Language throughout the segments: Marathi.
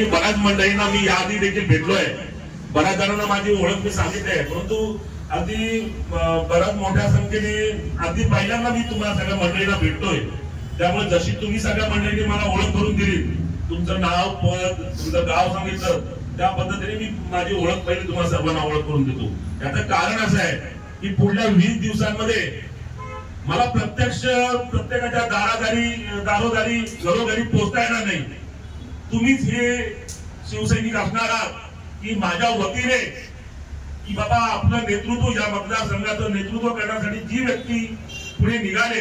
बऱ्याच मंडळींना मी याआधी देखील भेटलोय, बऱ्याच जणांना माझी ओळख मी सांगितली आहे, परंतु अगदी बऱ्याच मोठ्या संख्येने अगदी पहिल्यांदा मी तुम्हाला सगळ्या मंडळींना भेटतोय. त्यामुळे जशी तुम्ही सगळ्या मंडळींनी मला ओळख करून दिली, तुमचं नाव पद तुमचं गाव सांगितलं, त्या पद्धतीने मी माझी ओळख पहिली तुम्हाला सर्वांना ओळख करून देतो. याचं कारण असं आहे की पुढल्या 20 दिवसांमध्ये मला प्रत्येकाच्या दारोदारी घरोघरी पोहोचता येणार नाही. तुम्हीच हे शिवसैनिक असणार आहात की माझ्या वतीने की बाबा आपलं नेतृत्व, या मतदारसंघाचं नेतृत्व करण्यासाठी जी व्यक्ती पुढे निघाले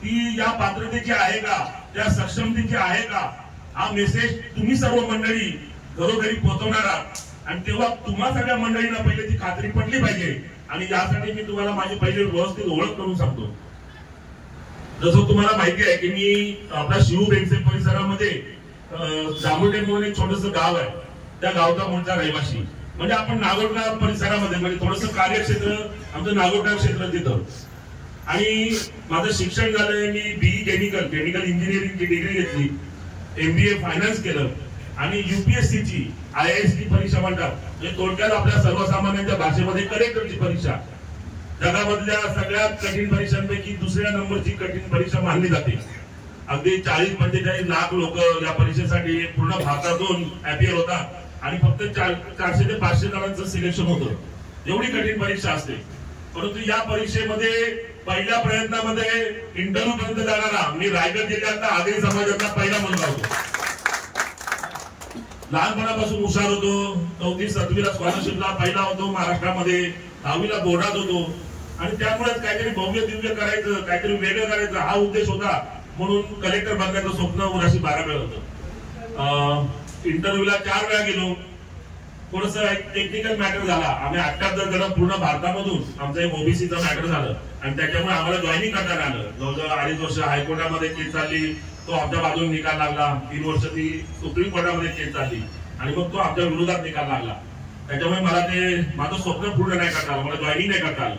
ती या पात्रतेची आहे का, त्या सक्षमतेची आहे का, हा मेसेज तुम्ही सर्व मंडळी घरोघरी पोहोचवणार आहात. आणि तेव्हा तुम्हा सगळ्या मंडळींना पहिले ती खात्री पटली पाहिजे. आणि यासाठी मी तुम्हाला माझी पहिली व्यवस्थित ओळख करून सांगतो. जसं तुम्हाला माहिती आहे की मी आपल्या शिव बेंचे परिसरामध्ये जांभुटे म्हणून एक छोटस गाव आहे, त्या गावचा मूळचा रहिवासी. म्हणजे आपण नागोठा परिसरामध्ये, म्हणजे थोडस कार्यक्षेत्र आमचं नागोठा क्षेत्र तिथं. आणि माझं शिक्षण झालंय, मी बीई केमिकल इंजिनिअरिंगची डिग्री घेतली, MBA फायनान्स केलं आणि UPSC ची IIST परीक्षा म्हणतात, म्हणजे थोडक्यात आपल्या सर्वसामान्यांच्या भाषेमध्ये कलेक्टरची परीक्षा, जगामधल्या सगळ्यात कठीण परीक्षांपैकी दुसऱ्या नंबरची कठीण परीक्षा मानली जाते. अगदी 40-45 लाख लोक या परीक्षेसाठी पूर्ण भारतातून अपियर होतात आणि फक्त 400 ते 500 जणांचं सिलेक्शन होतं. एवढी कठीण परीक्षा असते. परंतु या परीक्षेमध्ये पहिल्या प्रयत्नामध्ये इंटरव्ह्यू पर्यंत जाणारा मी रायगड जिल्ह्यातला आदिवासी समाजातला पहिला मुलगा होतो. लहानपणापासून हुशार होतो. 4वी-7वीला स्कॉलरशिपला पहिला होतो महाराष्ट्रामध्ये, 10वीला बोर्डात होतो. आणि त्यामुळेच काहीतरी भव्य दिव्य करायचं, काहीतरी वेगळं करायचं हा उद्देश होता. म्हणून कलेक्टर बनण्याचं स्वप्न 1912 वेळा होतं. इंटरव्ह्यूला 4 वेळा गेलो. थोडस टेक्निकल मॅटर झाला. आम्ही 78 जण पूर्ण भारतामधून, आमचं एक OBCचं मॅटर झालं आणि त्याच्यामुळे आम्हाला जॉईनिंग करता आलं. जवळजवळ 2.5 वर्ष हायकोर्टामध्ये केस चालली, तो आमच्या बाजूने निकाल लागला. 3 वर्ष ती सुप्रीम कोर्टामध्ये केस चालली आणि मग तो आमच्या विरोधात निकाल लागला. त्याच्यामुळे मला ते माझं स्वप्न पूर्ण नाही करता आलं, मला जॉईनिंग नाही करता आलं.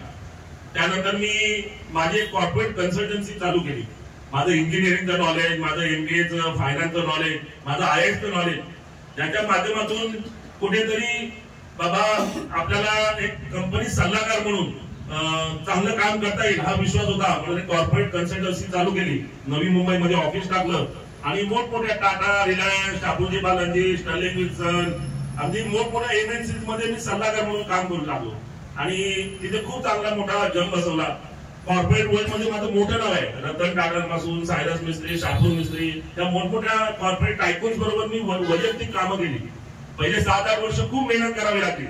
त्यानंतर मी माझी कॉर्पोरेट कन्सल्टन्सी चालू केली. माझं इंजिनिअरिंगचं नॉलेज, माझं MBAचं फायनान्सचं नॉलेज, माझं IASचं नॉलेज, ज्याच्या माध्यमातून कुठेतरी बाबा आपल्याला एक कंपनी सल्लागार म्हणून चांगलं काम करता येईल हा विश्वास होता. म्हणून कॉर्पोरेट कन्सल्टन्सी चालू केली. नवी मुंबईमध्ये ऑफिस टाकलं आणि मोठमोठ्या टाटा, रिलायन्स, शापूरजी बालाजी, स्टर्लिंग विल्सन, अगदी मोठमोठ्या MNCs मध्ये मी सल्लागार म्हणून काम करू लागलो आणि तिथे खूप चांगला मोठा जम बसवला. कॉर्पोरेट वर्ल्ड मध्ये माझं मोठं नाव आहे. रतन टाटांपासून सायरस मिस्त्री, शापूर मिस्त्री, त्या मोठमोठ्या कॉर्पोरेट टायकून्स बरोबर मी वैयक्तिक कामं केली. पहिले 7-8 वर्ष खूप मेहनत करावी लागली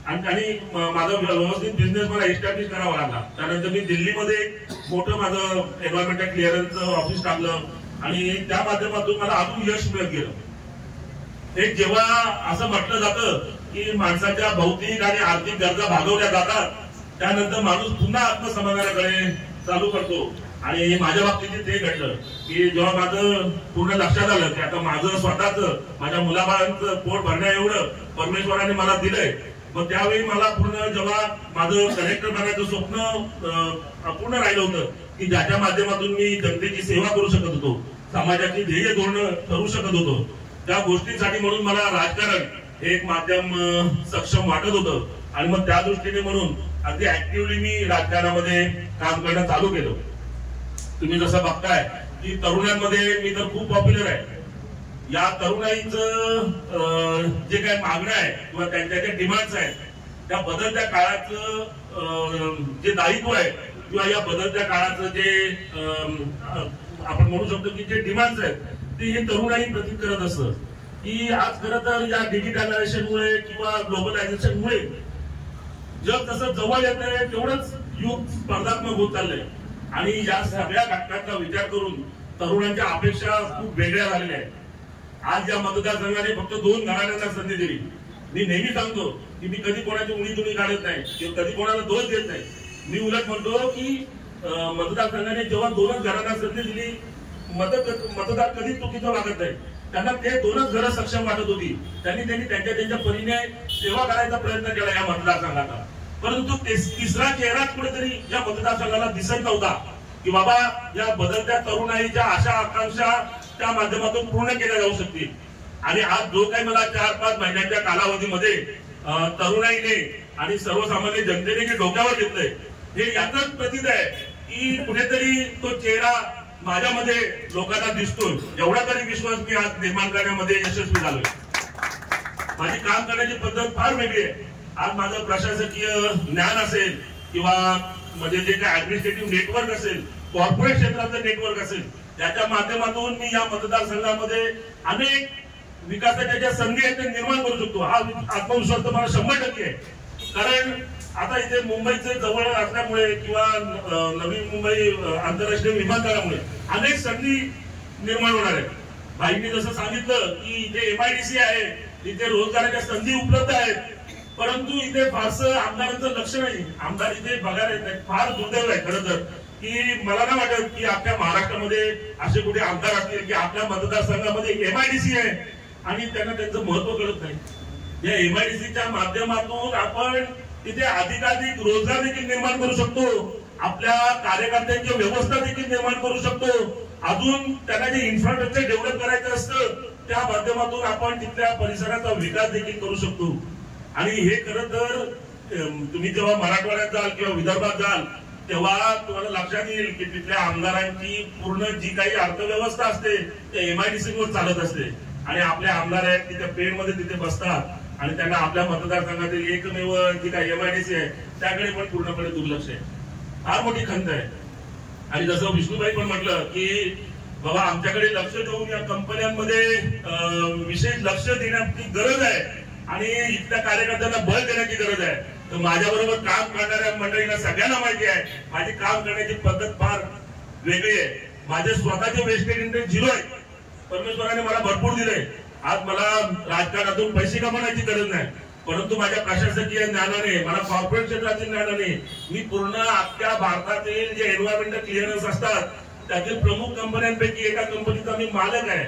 आणि माझा व्यवस्थित बिझनेस मला एस्टॅब्लिश करावा लागला. त्यानंतर मी दिल्लीमध्ये मोठं माझं एन्व्हायरमेंटल क्लिअरन्सचं ऑफिस टाकलं आणि त्या माध्यमातून मला अजून यश मिळत गेलं. एक जेव्हा असं म्हटलं जातं की माणसाच्या भौतिक आणि आर्थिक गरजा भागवल्या जातात, त्यानंतर माणूस पुन्हा आत्मसमाधानाकडे चालू करतो. आणि माझ्या बाबतीत ते घडलं की जेव्हा माझं पूर्ण लक्षात आलं की आता माझं स्वतःच, माझ्या मुलाबाळांचं पोट भरण्या एवढं परमेश्वराने मला दिलंय, मग त्यावेळी मला पूर्ण जेव्हा माझं कलेक्टर बनायचं स्वप्न अपूर्ण राहिलं होतं की ज्याच्या माध्यमातून मी जनतेची सेवा करू शकत होतो, समाजाची ध्येय धोरणं ठरवू शकत होतो, त्या गोष्टींसाठी म्हणून मला राजकारण हे एक माध्यम सक्षम वाटत होतं. आणि मग त्या दृष्टीने म्हणून अगदी ऍक्टिव्हली मी राजकारणामध्ये काम करणं चालू केलं. तुम्ही जसं बघताय की तरुणांमध्ये मी तर खूप पॉप्युलर आहे. या तरुणाईचं जे काही मागण्या आहे किंवा त्यांच्या ज्या डिमांड्स आहेत, त्या बदलत्या काळाचं जे दायित्व आहे किंवा या बदलत्या काळाचं जे आपण म्हणू शकतो की जे डिमांड्स आहेत ते हे तरुणाई प्रतीत करत असतं. की आज खरं तर या डिजिटलायझेशनमुळे किंवा ग्लोबलायझेशनमुळे जग तसं जवळ येत आहे, तेवढंच युग स्पर्धात्मक होत चाललंय. आणि या सगळ्या घटकांचा विचार करून तरुणांच्या अपेक्षा खूप वेगळ्या झालेल्या आहेत. आज या मतदारसंघाने फक्त 2 घराण्यांना संधी दिली. मी नेहमी सांगतो की मी कधी कोणाची उणीधुणी काढत नाही किंवा कधी कोणाला दोष देत नाही. मी उलट म्हणतो की मतदारसंघाने जेव्हा 2च घरांना संधी दिली, मतदार कधीच चुकीचं वागत नाही. त्यांना ते 2च घरं सक्षम वाटत होती. त्यांनी त्यांच्या परीने सेवा करायचा प्रयत्न केला या मतदारसंघाचा. परंतु तिसरा चेहराच कुठेतरी या मतदारसंघाला दिसत नव्हता की बाबा या बदलत्या तरुणाईच्या आशा आकांक्षा त्या माध्यमातून पूर्ण केल्या जाऊ शकतील. आणि आज जो काही मला 4-5 महिन्यांच्या कालावधीमध्ये तरुणाईने आणि सर्वसामान्य जनतेने जे डोक्यावर घेतलंय हे यातच प्रतीत आहे की कुठेतरी तो चेहरा माझ्यामध्ये लोकांना दिसतोय. एवढा तरी विश्वास मी आज निर्माण करण्यामध्ये यशस्वी झालोय. माझी काम करण्याची पद्धत फार वेगळी आहे. आज माझं प्रशासकीय ज्ञान असेल किंवा म्हणजे जे काही ऍडमिनिस्ट्रेटिव्ह नेटवर्क असेल, कॉर्पोरेट क्षेत्राचं नेटवर्क असेल, त्याच्या माध्यमातून मी या मतदारसंघामध्ये अनेक विकासाच्या ज्या संधी आहेत त्या निर्माण करू शकतो. हा आत्मविश्वास तर मला 100% आहे. कारण आता इथे मुंबईचे जवळ असल्यामुळे किंवा नवी मुंबई आंतरराष्ट्रीय विमानतळामुळे अनेक संधी निर्माण होणार आहेत. भाईंनी जसं सांगितलं की इथे MIDC आहे, इथे रोजगाराच्या संधी उपलब्ध आहेत, परंतु इथे फारसं आमदारांचं लक्ष नाही. आमदार इथे बघायला येत नाही. फार दुर्दैव आहे खरं तर की मला नाही वाटत की आपल्या महाराष्ट्रामध्ये असे कुठे आमदार असतील की आपल्या मतदारसंघामध्ये MIDC आहे आणि त्यांना त्यांचं महत्व कळत नाही. या MIDCच्या माध्यमातून आपण तिथे अधिकाधिक रोजगार देखील निर्माण करू शकतो. आपल्या कार्यकर्त्यांची व्यवस्था देखील निर्माण करू शकतो. अजून त्यांना जे इन्फ्रास्ट्रक्चर डेव्हलप करायचं असतं त्या माध्यमातून आपण तिथल्या परिसराचा विकास देखील करू शकतो. आणि हे खरं तर तुम्ही जेव्हा मराठवाड्यात जाल किंवा विदर्भात जाल तेव्हा तुम्हाला लक्षात येईल की तिथल्या आमदारांची पूर्ण जी काही अर्थव्यवस्था असते ते MIDC वर चालत असते. आणि आपले आमदार आहेत तिथे पेडमध्ये तिथे बसतात आणि त्यांना आपल्या मतदारसंघातील एकमेव जी काही MIDC आहे त्याकडे पण पूर्णपणे दुर्लक्ष आहे. फार मोठी खंत आहे. आणि जसं विष्णुभाई पण म्हटलं की बाबा आमच्याकडे लक्ष देऊन या कंपन्यांमध्ये विशेष लक्ष देण्याची गरज आहे आणि इथल्या कार्यकर्त्यांना बळ देण्याची गरज आहे. तर माझ्याबरोबर काम करणाऱ्या मंडळींना सगळ्यांना माहिती आहे माझी काम करण्याची पद्धत फार वेगळी आहे. माझे स्वतःचे वेस्टेज इंटरेस्ट 0 आहे. परमेश्वराने मला भरपूर दिले. आज मला राजकारणातून पैसे कमवण्याची गरज नाही, परंतु माझ्या प्रशासकीय ज्ञानाने, मला कॉर्पोरेट क्षेत्रातील ज्ञानाने मी पूर्ण अख्ख्या भारतातील जे एन्व्हायरमेंटल क्लिअरन्स असतात त्यातील प्रमुख कंपन्यांपैकी एका कंपनीचा मी मालक आहे.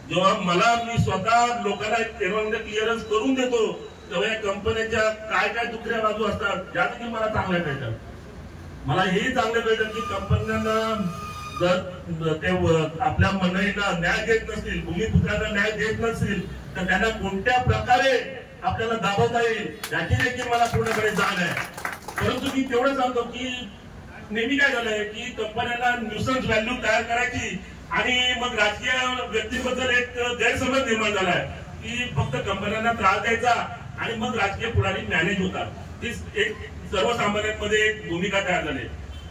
जेव्हा मी स्वतः लोकांना एन्व्हायरमेंटल क्लिअरन्स करून देतो तेव्हा या कंपन्यांच्या काय काय दुसऱ्या बाजू असतात ज्या देखील मला चांगल्या कळतात. मला हेही चांगलं कळतं की कंपन्यांना जर ते आपल्या मंडळींना न्याय देत नसतील, भूमिपुत्रांना न्याय देत नसतील तर त्यांना कोणत्या प्रकारे आपल्याला दाबवता येईल याची देखील मला पूर्णपणे जाण आहे. परंतु मी तेवढं सांगतो की नेहमी काय झालंय की कंपन्यांना न्यूसन्स व्हॅल्यू तयार करायची आणि मग राजकीय व्यक्तीबद्दल एक गैरसमज निर्माण झालाय की फक्त कंपन्यांना त्रास द्यायचा आणि मग राजकीय पुढारी मॅनेज होतात. ती एक सर्वसामान्यांमध्ये एक भूमिका तयार झाली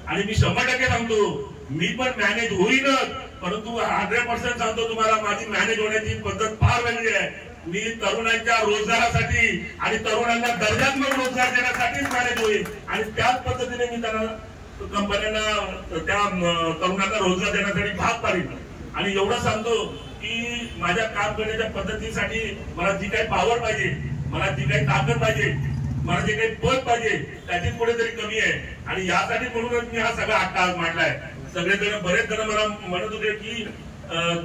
आणि मी 100% सांगतो मी पण मॅनेज होईनच, परंतु 100% सांगतो तुम्हाला माझी मॅनेज होण्याची पद्धत फार वेगळी आहे. मी तरुणांच्या रोजगारासाठी आणि तरुणांना दर्जात्मक रोजगार देण्यासाठीच मॅनेज होईल आणि त्याच पद्धतीने मी त्यांना कंपन्यांना त्या तरुणांना रोजगार देण्यासाठी भाग पाडेल. आणि एवढं सांगतो की माझ्या काम करण्याच्या पद्धतीसाठी मला जी काही पॉवर पाहिजे, मला जी काही ताकद पाहिजे, मला जे काही पद पाहिजे त्याची कुठेतरी कमी आहे. आणि यासाठी म्हणूनच मी हा सगळा अट्टाहास मांडलाय. सगळेजण बरेच जण मला म्हणत होते की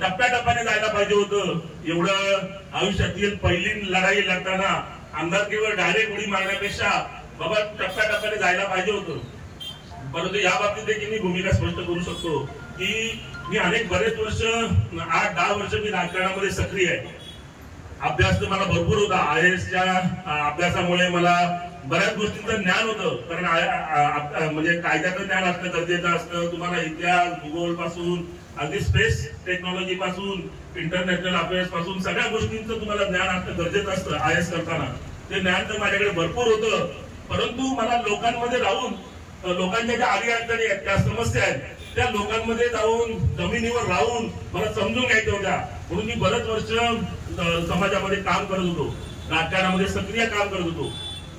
टप्प्याटप्प्याने जायला पाहिजे होतं. एवढं आयुष्यातील पहिली लढाई लढताना आमदारकीवर डायरेक्ट उडी मारण्यापेक्षा बाबा टप्प्याटप्प्याने जायला पाहिजे होतं. परंतु या बाबतीत देखील मी भूमिका स्पष्ट करू शकतो की मी बरेच वर्ष 8-10 वर्ष मी राजकारणामध्ये सक्रिय आहे. अभ्यास तर मला भरपूर होता. IASच्या अभ्यासामुळे मला बऱ्याच गोष्टींचं ज्ञान होतं. कारण म्हणजे कायद्याचं ज्ञान असणं गरजेचं असतं. तुम्हाला इतिहास, भूगोल पासून अगदी स्पेस टेक्नॉलॉजी पासून इंटरनॅशनल अफेअर्स पासून सगळ्या गोष्टींचं तुम्हाला ज्ञान असणं गरजेचं असतं IAS करताना. ते ज्ञान तर माझ्याकडे भरपूर होतं, परंतु मला लोकांमध्ये राहून लोकांच्या ज्या अडीअडचणी आहेत, त्या समस्या आहेत, त्या लोकांमध्ये जाऊन जमिनीवर राहून मला समजून घ्यायच्या होत्या. म्हणून मी बरेच वर्ष समाजामध्ये काम करत होतो, राजकारणामध्ये सक्रिय काम करत होतो.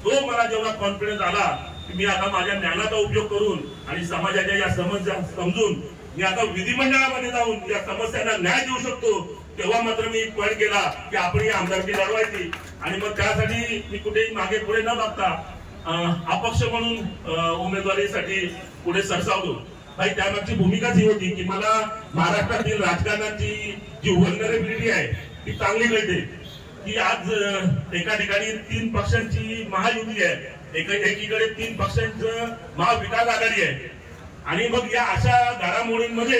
तो मला जेव्हा कॉन्फिडन्स आला की मी आता माझ्या ज्ञानाचा उपयोग करून आणि समाजाच्या या समस्या समजून मी आता विधिमंडळामध्ये जाऊन या समस्यांना न्याय देऊ शकतो, तेव्हा मात्र मी पॉईंट केला की आपण ही आमदारकी लढवायची. आणि मग त्यासाठी मी कुठेही मागे पुढे न बघता अपक्ष म्हणून उमेदवारीसाठी पुढे सरसावलो. भाई त्यामागची भूमिकाच ही होती की मला महाराष्ट्रातील राजकारणाची जी व्हल्नरेबिलिटी आहे ती चांगली कळते की आज एका ठिकाणी 3 पक्षांची महायुती आहे, एकीकडे 3 पक्षांचं महाविकास आघाडी आहे. आणि मग या अशा घडामोडींमध्ये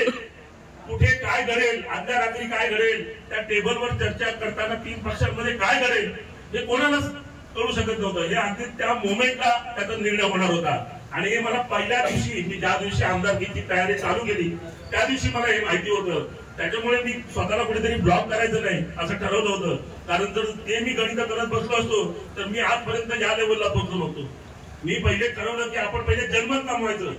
कुठे काय घडेल, आदल्या रात्री काय घडेल, त्या टेबलवर चर्चा करताना 3 पक्षांमध्ये काय घडेल हे कोणालाच कळू शकत नव्हतं. हे अगदी त्या मोमेंटला त्याचा निर्णय होणार होता. आणि हे मला पहिल्या दिवशी, मी ज्या दिवशी आमदारकीची तयारी चालू केली त्या दिवशी मला हे माहिती होतं. त्याच्यामुळे मी स्वतःला कुठेतरी ब्लॉक करायचं नाही असं ठरवलं होतं. कारण जर ते मी गणित करत बसलो असतो तर मी आजपर्यंत या लेवलला पोहोचलो नव्हतो. मी पहिले ठरवलं की आपण पहिले जनमत कमवायचं.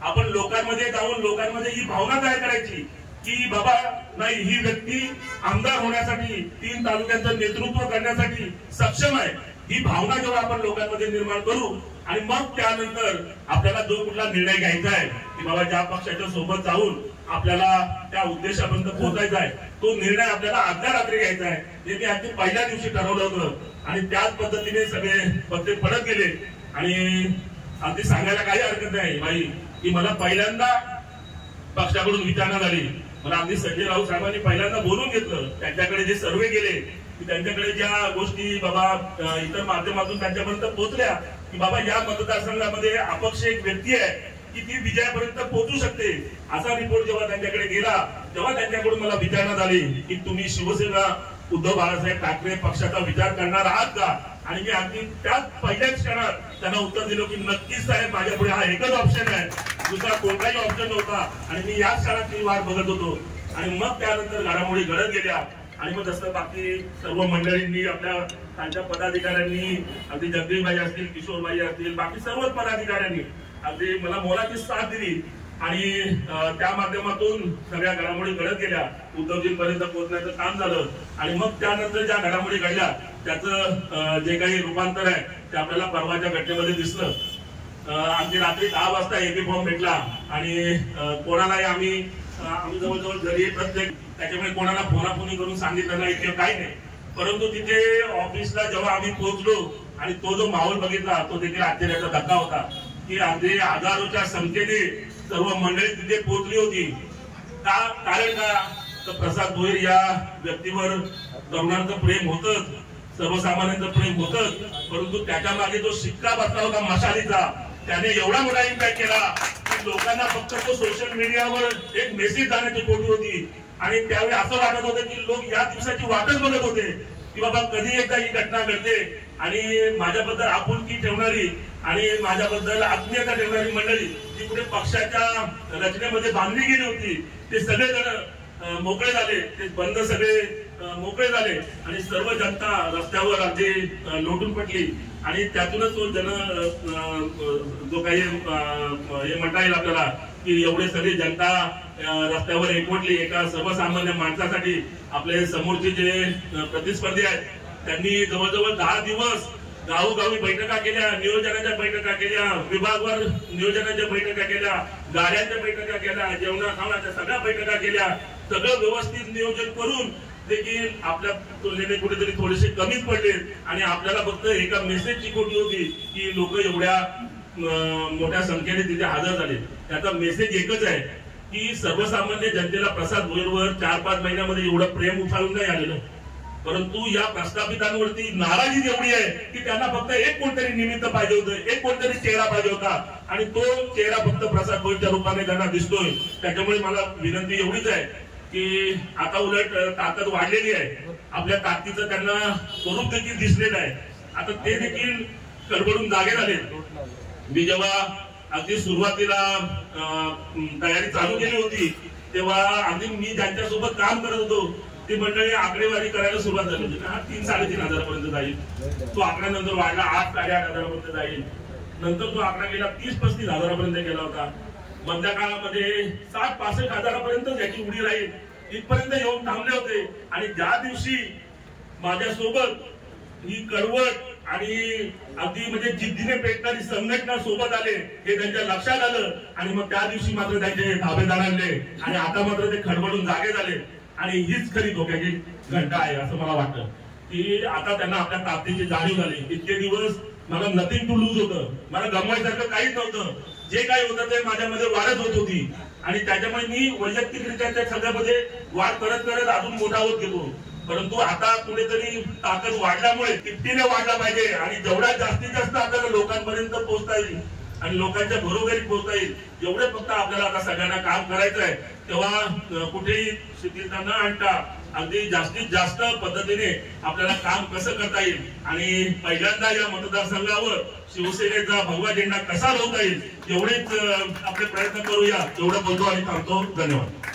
आपण लोकांमध्ये जाऊन लोकांमध्ये ही भावना तयार करायची की बाबा नाही, ही व्यक्ती आमदार होण्यासाठी, 3 तालुक्यांचं नेतृत्व करण्यासाठी सक्षम आहे. ही भावना जेव्हा आपण लोकांमध्ये निर्माण करू आणि मग त्यानंतर आपल्याला जो कुठला निर्णय घ्यायचा आहे की बाबा ज्या पक्षाच्या सोबत जाऊन आपल्याला त्या उद्देशापर्यंत पोहोचायचा आहे, तो निर्णय आपल्याला आदल्या रात्री घ्यायचा आहे. हे मी अगदी पहिल्या दिवशी ठरवलं होतं आणि त्याच पद्धतीने सगळे पत्ते पडत गेले. आणि अगदी सांगायला काही हरकत नाही बाई की मला पहिल्यांदा पक्षाकडून विचारणा झाली. मला अगदी संजय राऊत साहेबांनी पहिल्यांदा बोलून घेतलं. त्यांच्याकडे जे सर्वे गेले की त्यांच्याकडे ज्या गोष्टी बाबा इतर माध्यमातून त्यांच्यापर्यंत पोहोचल्या की बाबा या मतदारसंघामध्ये अपक्ष एक व्यक्ती आहे की ती विजयापर्यंत पोहोचू शकते, असा रिपोर्ट जेव्हा त्यांच्याकडे गेला तेव्हा त्यांच्याकडून मला विचारणा झाली की तुम्ही शिवसेना उद्धव बाळासाहेब ठाकरे पक्षाचा विचार करणार आहात का. आणि मी अगदी त्याच पहिल्याच क्षणात त्यांना उत्तर दिलं की नक्कीच साहेब, माझ्यापुढे हा एकच ऑप्शन आहे, दुसरा कोणताही ऑप्शन नव्हता. आणि मी याच क्षणात ती वाट बघत होतो. आणि मग त्यानंतर घडामोडी घडत गेल्या. आणि मग जसं बाकी सर्व मंडळींनी, आपल्या त्यांच्या पदाधिकाऱ्यांनी, अगदी जगदीशभाई असतील, किशोरभाई असतील, बाकी सर्वच पदाधिकाऱ्यांनी अगदी मला मोलाची साथ दिली. आणि त्या माध्यमातून सगळ्या घडामोडी घडत गेल्या, उद्धवजींपर्यंत पोहोचण्याचं काम झालं. आणि मग त्यानंतर ज्या घडामोडी घडल्या त्याचं जे काही रूपांतर आहे ते आपल्याला परवाच्या घटनेमध्ये दिसलं. आमची रात्री 10 वाजता एपी फॉर्म भेटला आणि कोणालाही आम्ही जवळजवळ घरी प्रत्येक, त्याच्यामुळे कोणाला फोनाफोनी करून सांगितलं नाही किंवा काही नाही. परंतु तिथे ऑफिसला जेव्हा आम्ही पोहोचलो आणि तो जो माहोल बघितला तो देखील आश्चर्याचा धक्का होता की अगदी हजारोच्या संख्येने सर्व मंडळी तिथे पोहोचली होती. कारण का, तर प्रसाद भोईर या व्यक्तीवर तरुणांचं प्रेम होतच, सर्वसामान्यांचं प्रेम होतच, परंतु त्याच्या मागे जो शिक्का बसला होता मशालीचा, त्याने एवढा मोठा इम्पॅक्ट केला की लोकांना फक्त तो सोशल मीडियावर एक मेसेज जाण्याची पोटी होती. आणि त्यावेळी असं वाटत होतं की लोक या दिवसाची वाटच बघत होते की बाबा कधी एकदा ही घटना घडते आणि माझ्याबद्दल आपुलकी ठेवणारी आणि माझ्याबद्दल आत्मीयता ठेवणारी मंडळी जी पुढे पक्षाच्या रचनेमध्ये बांधली गेली होती, ते सगळेजण मोकळे झाले, ते बंद सगळे मोकळे झाले आणि सर्व जनता रस्त्यावर अगदी लोटून पडली. आणि त्यातूनच तो जो काही हे म्हणता येईल आपल्याला की एवढे सगळी जनता रस्त्यावर एकवटली एका सर्वसामान्य माणसासाठी. आपले समोरचे जे प्रतिस्पर्धी आहेत त्यांनी जवळजवळ 10 दिवस गावोगावी बैठका केल्या, नियोजनाच्या बैठका केल्या, विभागवार नियोजनाच्या बैठका केल्या, गाड्यांच्या बैठका केल्या, जेवणा खावण्याच्या सगळ्या बैठका केल्या. सगळं व्यवस्थित नियोजन करून देखील आपल्या तुलनेने कुठेतरी थोडेसे कमीच पडले. आणि आपल्याला फक्त एका मेसेजची खोटी होती की लोक एवढ्या मोठ्या संख्येने तिथे हजर झाले. त्याचा मेसेज एकच आहे की सर्वसामान्य जनतेला प्रसाद भोईरवर 4-5 महिन्यामध्ये एवढं प्रेम उफाळून नाही आलेलं, परंतु या प्रस्थापितांवरती नाराजी एवढी आहे की त्यांना फक्त एक कोणतरी निमित्त पाहिजे होतं, एक कोणतरी चेहरा पाहिजे होता. आणि तो चेहरा फक्त प्रसाद भोईरच्या रूपाने त्यांना दिसतोय. त्याच्यामुळे मला विनंती एवढीच आहे की आता उलट ताकद वाढलेली आहे, आपल्या ताकदीचं त्यांना स्वरूप देखील दिसलेलं आहे. आता ते देखील कडकडून जागे झाले. मी जेव्हा अगदी सुरुवातीला तयारी चालू केली होती तेव्हा अगदी मी ज्यांच्यासोबत काम करत होतो ती मंडळी आकडेवारी करायला सुरुवात झाली होती. 3-3.5 हजारापर्यंत जाईल, तो आकडा नंतर वाढला 8-8.5 हजारापर्यंत जाईल, नंतर तो आकडा गेला 30-35 हजारापर्यंत गेला होता. मधल्या काळामध्ये 60-65 हजारापर्यंत याची उडी राहील इथपर्यंत येऊन थांबले होते. आणि ज्या दिवशी माझ्यासोबत ही कडवट आणि अगदी म्हणजे जिद्दीने पेटणारी संघटना सोबत आले हे त्यांच्या लक्षात आलं. आणि मग त्या दिवशी मात्र त्यांचे ताबेदार आणले आणि आता मात्र ते खडबडून जागे झाले. आणि हीच खरी धोक्याची घंटा आहे असं मला वाटतं की आता त्यांना आपल्या ताकदीची जाणीव झाली. इतके दिवस मला नथिंग टू लूज होतं, मला गमवायसारखं काहीच नव्हतं. जे काही होतं ते माझ्यामध्ये वाढत होत होती आणि त्याच्यामुळे मी वैयक्तिकरित्या त्या सगळ्यामध्ये वाढ करत करत अजून मोठा होत गेलो. परंतु आता कुठेतरी ताकद वाढल्यामुळे तितकीने वाढला पाहिजे आणि जेवढा जास्तीत जास्त आपल्याला लोकांपर्यंत पोहोचता येईल आणि लोकांच्या घरोघरी पोहोचता येईल एवढे फक्त आपल्याला आता सगळ्यांना काम करायचं आहे। तेव्हा कुठेही शिथिलता न आणता अगदी जास्तीत जास्त पद्धतीने आपल्याला काम कसं करता येईल आणि पहिल्यांदा या मतदारसंघावर शिवसेनेचा भगवा झेंडा कसा लावता येईल एवढेच आपले प्रयत्न करूया। एवढं बोलतो आणि थांबतो। धन्यवाद।